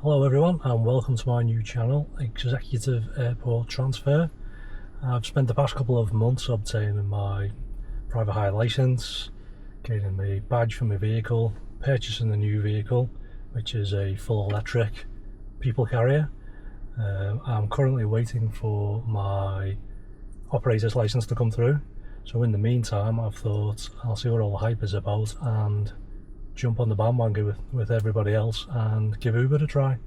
Hello everyone and welcome to my new channel, Executive Airport Transfer. I've spent the past couple of months obtaining my private hire licence, getting my badge for my vehicle, purchasing a new vehicle which is a full electric people carrier. I'm currently waiting for my operator's licence to come through, so in the meantime I've thought I'll see what all the hype is about and jump on the bandwagon with everybody else and give Uber a try.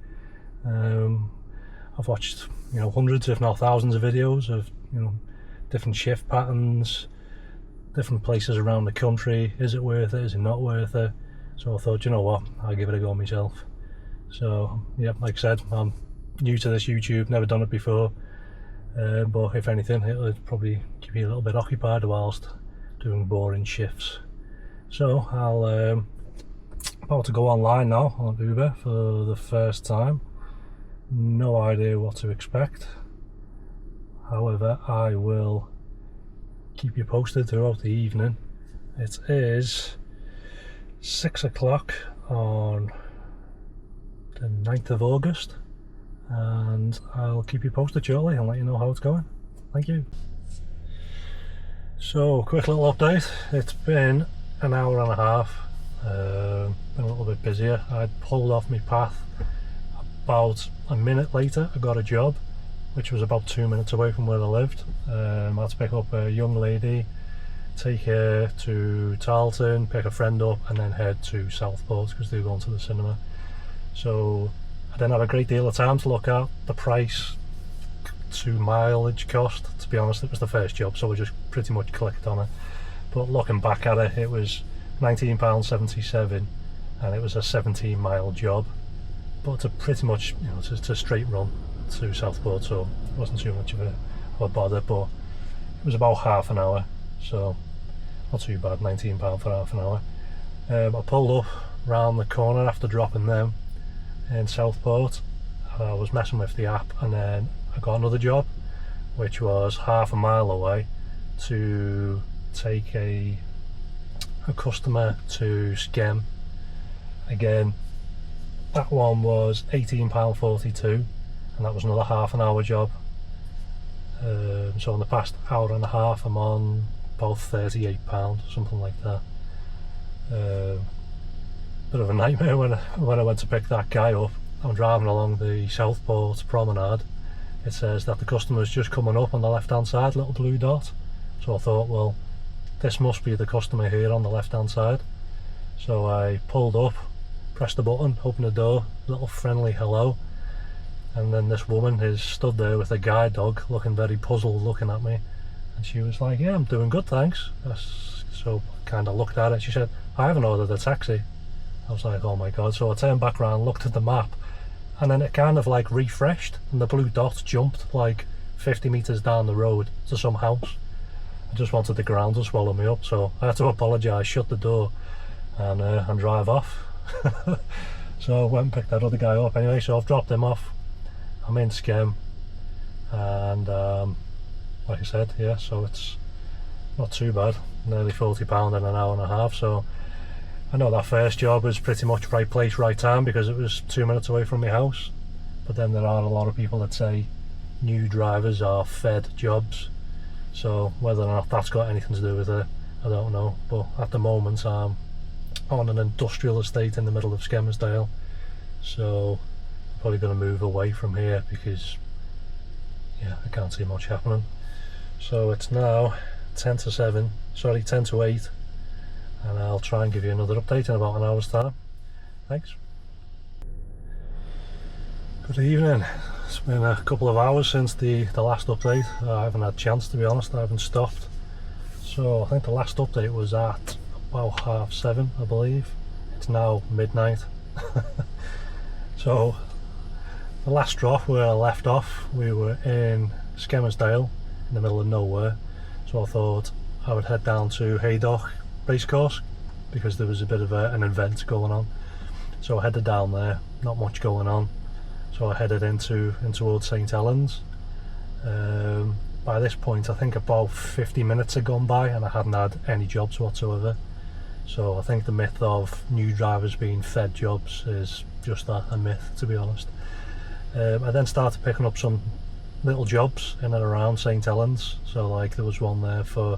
I've watched hundreds if not thousands of videos of different shift patterns, different places around the country. Is it worth it, is it not worth it? So I thought, you know what, I'll give it a go myself. So yeah, like I said, I'm new to this YouTube, never done it before, but if anything it'll probably keep me a little bit occupied whilst doing boring shifts. So I'll about to go online now on Uber for the first time. No idea what to expect. However, I will keep you posted throughout the evening. It is 6 o'clock on the 9th of August and I'll keep you posted shortly and let you know how it's going. Thank you. So, quick little update. It's been an hour and a half. Been a little bit busier. I pulled off my path about a minute later. I got a job which was about 2 minutes away from where I lived. I had to pick up a young lady, take her to Tarleton, pick a friend up and then head to Southport because they were going to the cinema. So I didn't have a great deal of time to look at the price to mileage cost. To be honest, it was the first job, so I just pretty much clicked on it. But looking back at it, it was £19.77 and it was a 17-mile job, but it's a pretty much it's a straight run to Southport, so it wasn't too much of a bother, but it was about half an hour, so not too bad. £19 for half an hour. I pulled up round the corner after dropping them in Southport. I was messing with the app and then I got another job which was half a mile away to take a customer to Skem. Again, that one was £18.42 and that was another half an hour job. So in the past hour and a half I'm on about £38, something like that. Bit of a nightmare when I went to pick that guy up. I'm driving along the Southport promenade. It says that the customer's just coming up on the left hand side, little blue dot. So I thought, well, this must be the customer here on the left hand side. So I pulled up, pressed the button, opened the door, little friendly hello, and then this woman is stood there with a guide dog looking very puzzled looking at me, and she was like, yeah, I'm doing good, thanks. So I kind of looked at it. She said, I haven't ordered a taxi. I was like, oh my god. So I turned back around, looked at the map, and then it kind of like refreshed and the blue dot jumped like 50 metres down the road to some house. I just wanted the ground to swallow me up, so I had to apologise, shut the door and drive off. So I went and picked that other guy up anyway, so I've dropped him off. I'm in Skem and like I said, yeah, so it's not too bad, nearly £40 in an hour and a half. So I know that first job was pretty much right place, right time because it was 2 minutes away from my house, but then there are a lot of people that say new drivers are fed jobs. So whether or not that's got anything to do with it, I don't know. But at the moment I'm on an industrial estate in the middle of Skelmersdale, so I'm probably going to move away from here because yeah, I can't see much happening. So it's now 10 to 8 and I'll try and give you another update in about an hour's time. Thanks. Good evening. It's been a couple of hours since the last update. I haven't had a chance, to be honest. I haven't stopped. So I think the last update was at about 7:30, I believe. It's now midnight. So the last drop where I left off, we were in Skelmersdale in the middle of nowhere. So I thought I would head down to Haydock Racecourse because there was a bit of an event going on. So I headed down there, not much going on. So I headed into Old St Helens. By this point I think about 50 minutes had gone by and I hadn't had any jobs whatsoever. So I think the myth of new drivers being fed jobs is just a myth, to be honest. I then started picking up some little jobs in and around St Helens. So like there was one there for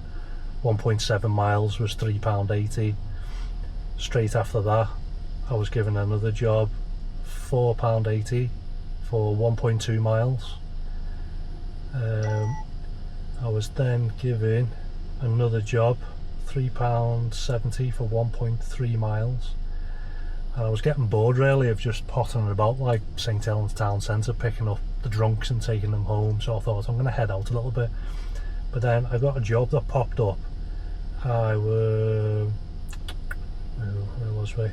1.7 miles, was £3.80. Straight after that I was given another job, £4.80 for 1.2 miles. I was then given another job, £3.70 for 1.3 miles. And I was getting bored really of just pottering about like St Helens town centre, picking up the drunks and taking them home, so I thought I'm going to head out a little bit. But then I got a job that popped up. Where was we?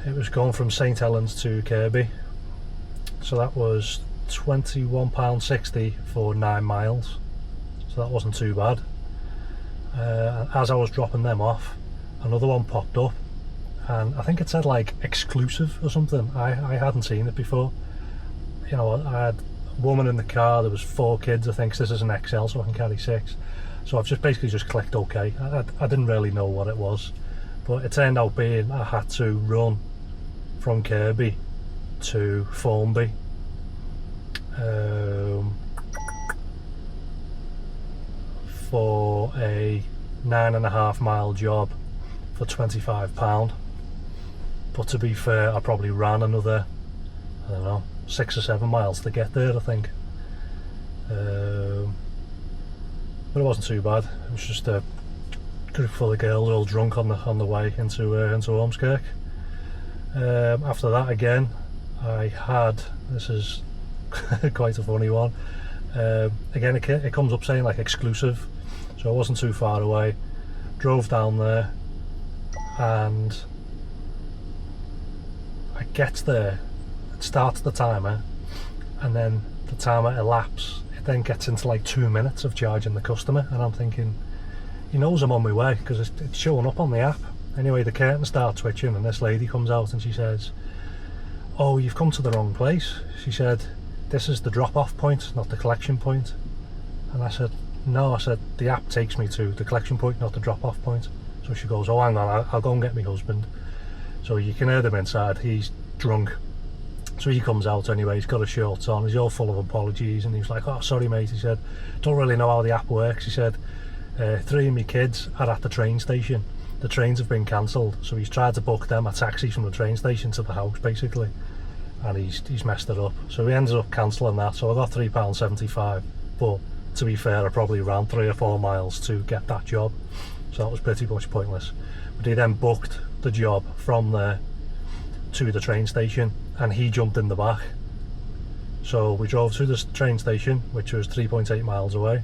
It was going from St Helens to Kirby, so that was £21.60 for 9 miles, so that wasn't too bad. As I was dropping them off, another one popped up, and I think it said like exclusive or something. I hadn't seen it before. You know, I had a woman in the car, there was 4 kids, I think, so this is an XL, so I can carry 6. So I've just basically just clicked OK. I didn't really know what it was, but it turned out being I had to run from Kirby to Formby, for a 9.5 mile job for £25. But to be fair, I probably ran another, I don't know, 6 or 7 miles to get there, I think. But it wasn't too bad. It was just a group full of girls all drunk on the way into Ormskirk. After that again, I had, this is quite a funny one. Again, it comes up saying like exclusive, so I wasn't too far away. Drove down there, and I get there, it starts the timer, and then the timer elapses. It then gets into like 2 minutes of charging the customer, and I'm thinking, he knows I'm on my way because it's showing up on the app. Anyway, the curtain starts twitching, and this lady comes out and she says, "Oh, you've come to the wrong place." She said, "This is the drop-off point, not the collection point." And I said, "No," I said, "the app takes me to the collection point, not the drop-off point." So she goes, "Oh, hang on, I'll go and get my husband." So you can hear them inside, he's drunk. So he comes out anyway, he's got a shirt on, he's all full of apologies, and he was like, "Oh, sorry mate," he said, "don't really know how the app works." He said, 3 of my kids are at the train station, the trains have been cancelled, so he's tried to book them a taxi from the train station to the house basically, and he's messed it up. So he ended up cancelling that, so I got £3.75, but to be fair, I probably ran 3 or 4 miles to get that job, so that was pretty much pointless. But he then booked the job from there to the train station, and he jumped in the back. So we drove to the train station, which was 3.8 miles away,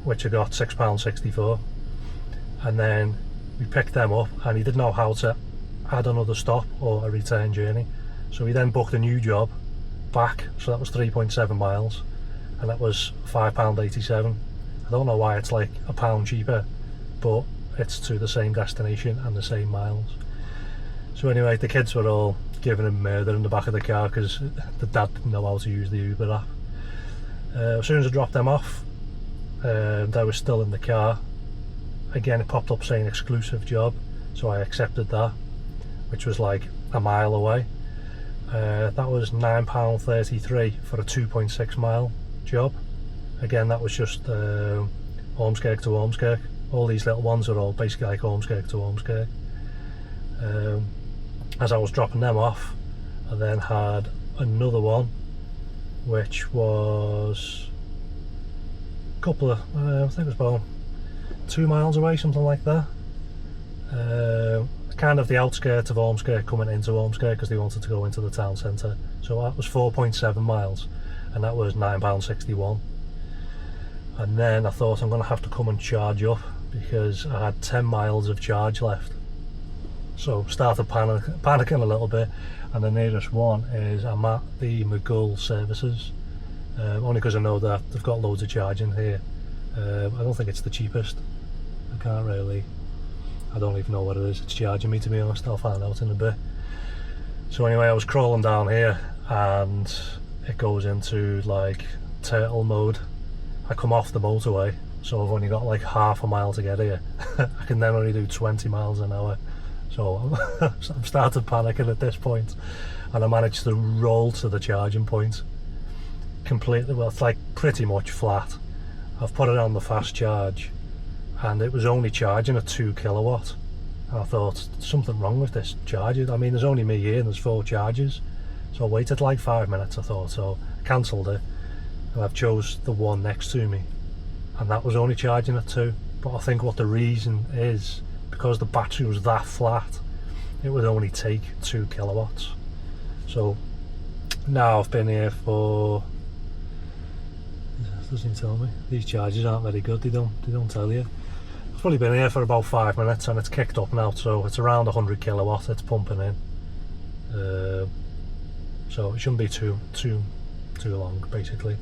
which I got £6.60 for, and then we picked them up, and he didn't know how to add another stop or a return journey, so he then booked a new job back, so that was 3.7 miles, and that was £5.87. I don't know why it's like £1 cheaper, but it's to the same destination and the same miles. So anyway, the kids were all giving him murder in the back of the car because the dad didn't know how to use the Uber app. As soon as I dropped them off, they were still in the car. Again, it popped up saying exclusive job, so I accepted that, which was like a mile away. That was £9.33 for a 2.6 mile job. Again, that was just Ormskirk to Ormskirk. All these little ones are all basically like Ormskirk to Ormskirk. As I was dropping them off, I then had another one, which was a couple of, I think it was about 2 miles away, something like that. Kind of the outskirts of Ormskirk, coming into Ormskirk because they wanted to go into the town centre. So that was 4.7 miles, and that was £9.61. And then I thought I'm going to have to come and charge up because I had 10 miles of charge left. So started panicking a little bit, and the nearest one is I'm at the Maghull services, only because I know that they've got loads of charging here. I don't think it's the cheapest. I don't even know what it is it's charging me, to be honest. I'll find out in a bit. So anyway, I was crawling down here and it goes into like turtle mode. I come off the motorway, so I've only got like half a mile to get here. I can then only do 20 miles an hour. So I'm starting panicking at this point, and I managed to roll to the charging point completely. Well, it's like pretty much flat. I've put it on the fast charge and it was only charging at 2 kilowatt, and I thought something wrong with this charger. I mean, there's only me here and there's 4 chargers, so I waited like 5 minutes, I thought, so I cancelled it and I've chose the one next to me, and that was only charging at 2. But I think what the reason is, because the battery was that flat, it would only take 2 kilowatts. So now I've been here for, doesn't tell me, these chargers aren't very good, they don't tell you. I've probably been here for about 5 minutes and it's kicked up now, so it's around 100 kilowatt it's pumping in. So it shouldn't be too long basically.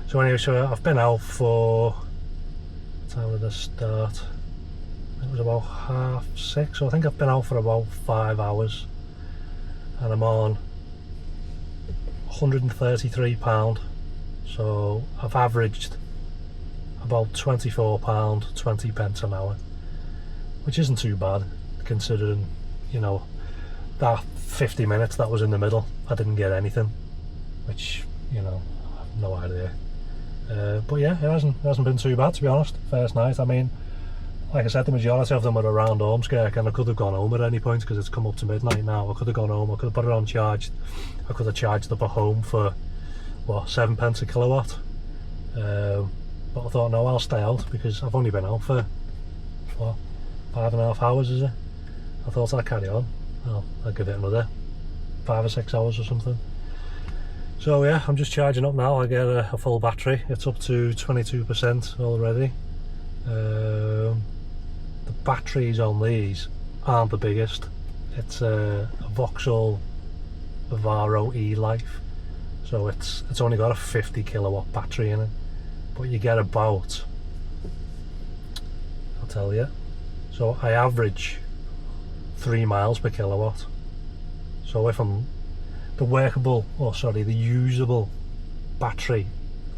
So anyway, so I've been out for, what time did this start? It was about 6:30, so I think I've been out for about 5 hours, and I'm on £133. So I've averaged about £24.20 an hour, which isn't too bad considering, you know, that 50 minutes that was in the middle I didn't get anything, which, you know, I have no idea. But yeah, it hasn't been too bad, to be honest. First night, I mean, like I said, the majority of them are around Ormskirk, and I could have gone home at any point because it's come up to midnight now. I could have gone home, I could have put it on charged, I could have charged up at home for, what, 7 pence a kilowatt. But I thought, no, I'll stay out because I've only been out for, what, 5.5 hours, is it? I thought I'd carry on. I'll give it another 5 or 6 hours or something. So yeah, I'm just charging up now. I get a full battery. It's up to 22% already. The batteries on these aren't the biggest. It's a Vauxhall Vivaro E-Life, so it's only got a 50 kilowatt battery in it, but you get about, I'll tell you, so I average 3 miles per kilowatt. So if I'm the usable battery,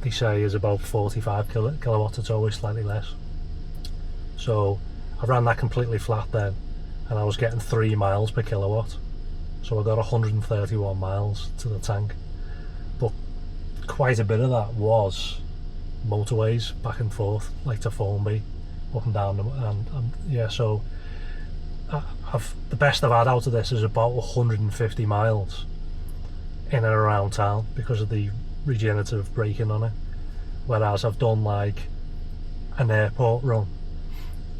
they say, is about 45 kilowatts. It's always slightly less. So I ran that completely flat then, and I was getting 3 miles per kilowatt. So I got 131 miles to the tank. But quite a bit of that was motorways back and forth, like to Formby, up and down, and yeah. So the best I've had out of this is about 150 miles in and around town because of the regenerative braking on it, whereas I've done like an airport run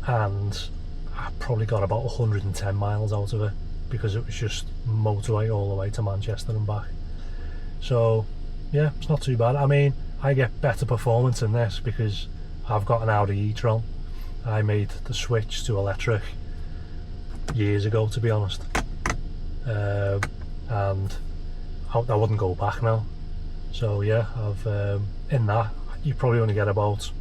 and I probably got about 110 miles out of it because it was just motorway all the way to Manchester and back. So yeah, it's not too bad. I mean, I get better performance in this because I've got an Audi e-tron. I made the switch to electric years ago, to be honest, and I wouldn't go back now. So yeah, I've in that you probably only get about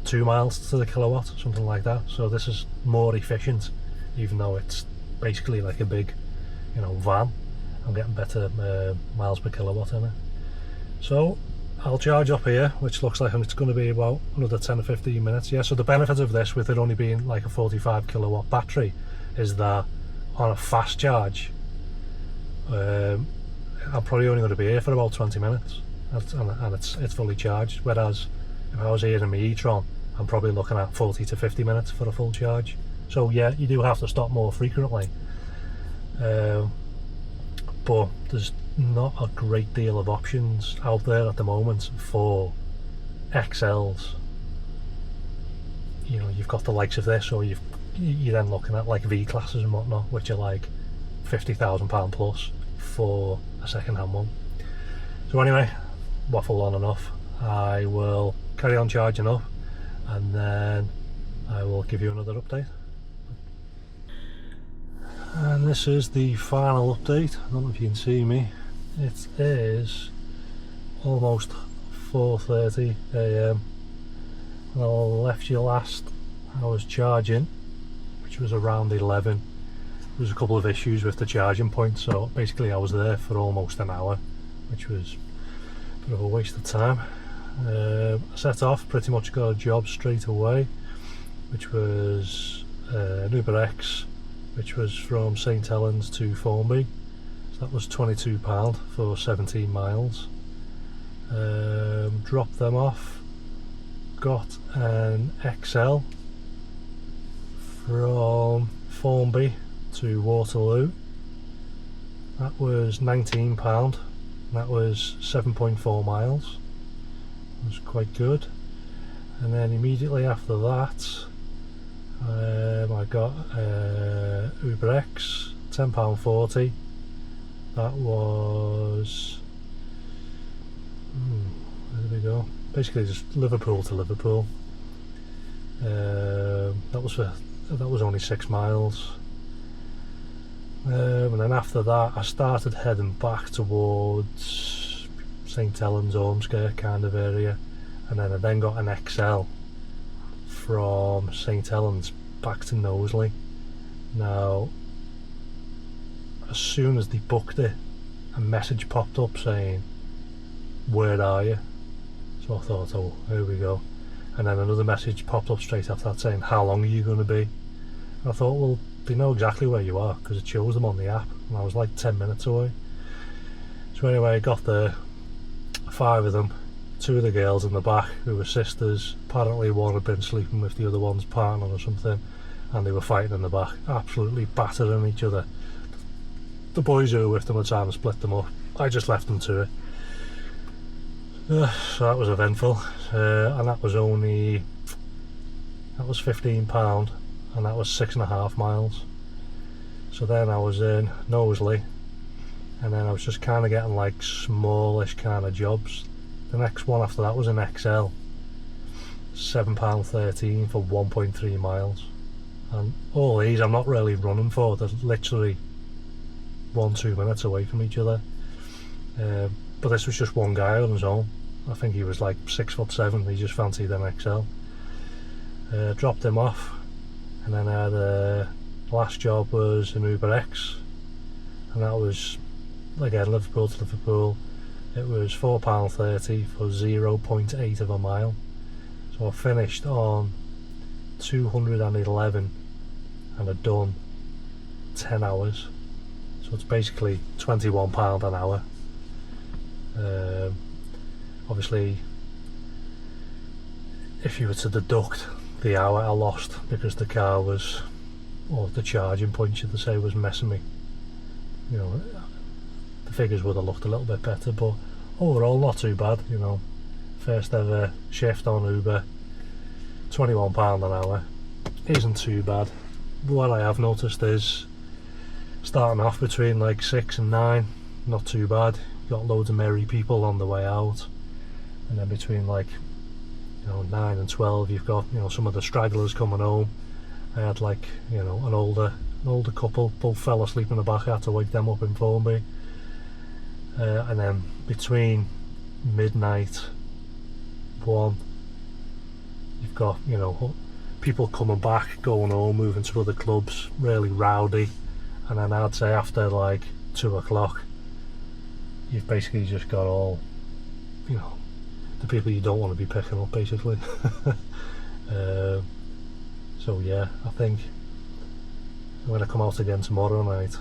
2 miles to the kilowatt, something like that. So this is more efficient, even though it's basically like a big, you know, van. I'm getting better miles per kilowatt in it. So I'll charge up here, which looks like it's going to be about another 10 or 15 minutes. Yeah, so the benefit of this, with it only being like a 45 kilowatt battery, is that on a fast charge, I'm probably only going to be here for about 20 minutes, and it's fully charged. Whereas if I was here in my e-tron, I'm probably looking at 40 to 50 minutes for a full charge. So yeah, you do have to stop more frequently, but there's not a great deal of options out there at the moment for XLs. You know, you've got the likes of this, or you're then looking at like V classes and whatnot, which are like £50,000 plus for a second-hand one. So anyway, waffle on enough. I will carry on charging up and then I will give you another update. And this is the final update. I don't know if you can see me. It is almost 4:30 AM. When I left you last, I was charging, which was around 11. There was a couple of issues with the charging point, so basically I was there for almost an hour, which was a bit of a waste of time. I set off, pretty much got a job straight away, which was an Uber X which was from St Helens to Formby. So that was £22 for 17 miles. Dropped them off, got an XL from Formby to Waterloo. That was £19. That was 7.4 miles. It was quite good. And then immediately after that, I got Uber X, £10.40. That was where did we go? Basically just Liverpool to Liverpool. That was only 6 miles. And then after that I started heading back towards St Helens, Ormskirk kind of area, and then I got an XL from St Helens back to Knowsley. Now as soon as they booked it, a message popped up saying, "Where are you?" So I thought, oh, here we go. And then another message popped up straight after that saying, "How long are you going to be?" And I thought, well, they know exactly where you are because it shows them on the app, and I was like 10 minutes away. So anyway, I got there, 5 of them, 2 of the girls in the back who were sisters. Apparently one had been sleeping with the other one's partner or something, and they were fighting in the back, absolutely battering each other. The boys who were with them were trying to split them up. I just left them to it. So that was eventful, and that was £15, and that was 6.5 miles. So then I was in Knowsley, and then I was just kind of getting like smallish kind of jobs. The next one after that was an XL, £7.13 for 1.3 miles. And all these I'm not really running for, they're literally 1-2 minutes away from each other. But this was just one guy on his own. I think he was like 6'7", he just fancied an XL. Dropped him off, and then I had last job was an Uber X, and that was again Liverpool to Liverpool. It was £4.30 for 0.8 of a mile. So I finished on 211 and I'd done 10 hours. So it's basically £21 an hour. Obviously, if you were to deduct the hour I lost because the car was, or the charging point should I say, was messing me, you know, the figures would have looked a little bit better, but overall not too bad, you know. First ever shift on Uber, £21 an hour isn't too bad. What I have noticed is starting off between like 6 and 9, not too bad. Got loads of merry people on the way out, and then between like, you know, 9 and 12 you've got, you know, some of the stragglers coming home. I had like, you know, an older couple, both fell asleep in the back. I had to wake them up in Formby. And then between midnight 1 you've got, you know, people coming back, going home, moving to other clubs, really rowdy. And then I'd say after like 2 o'clock you've basically just got all, you know, the people you don't want to be picking up basically. So yeah, I think when I come out again tomorrow night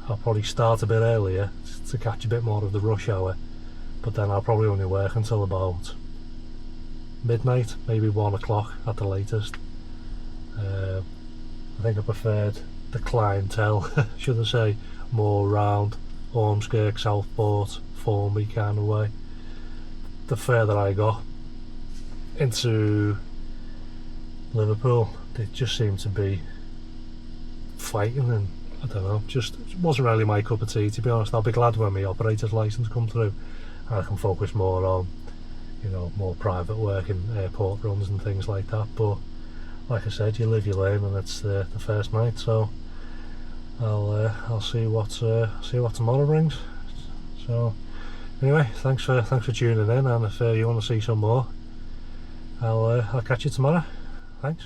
I'll probably start a bit earlier to catch a bit more of the rush hour, but then I'll probably only work until about midnight, maybe 1 o'clock at the latest. I think I preferred the clientele, should I say, more around Ormskirk, Southport, Formby kind of way. The further I got into Liverpool, they just seemed to be fighting, and I don't know, just wasn't really my cup of tea, to be honest. I'll be glad when my operator's licence comes through and I can focus more on, you know, more private work and airport runs and things like that. But like I said, you live, you learn, and it's the first night, so I'll see what tomorrow brings. So anyway, thanks for tuning in, and if you want to see some more, I'll catch you tomorrow. Thanks.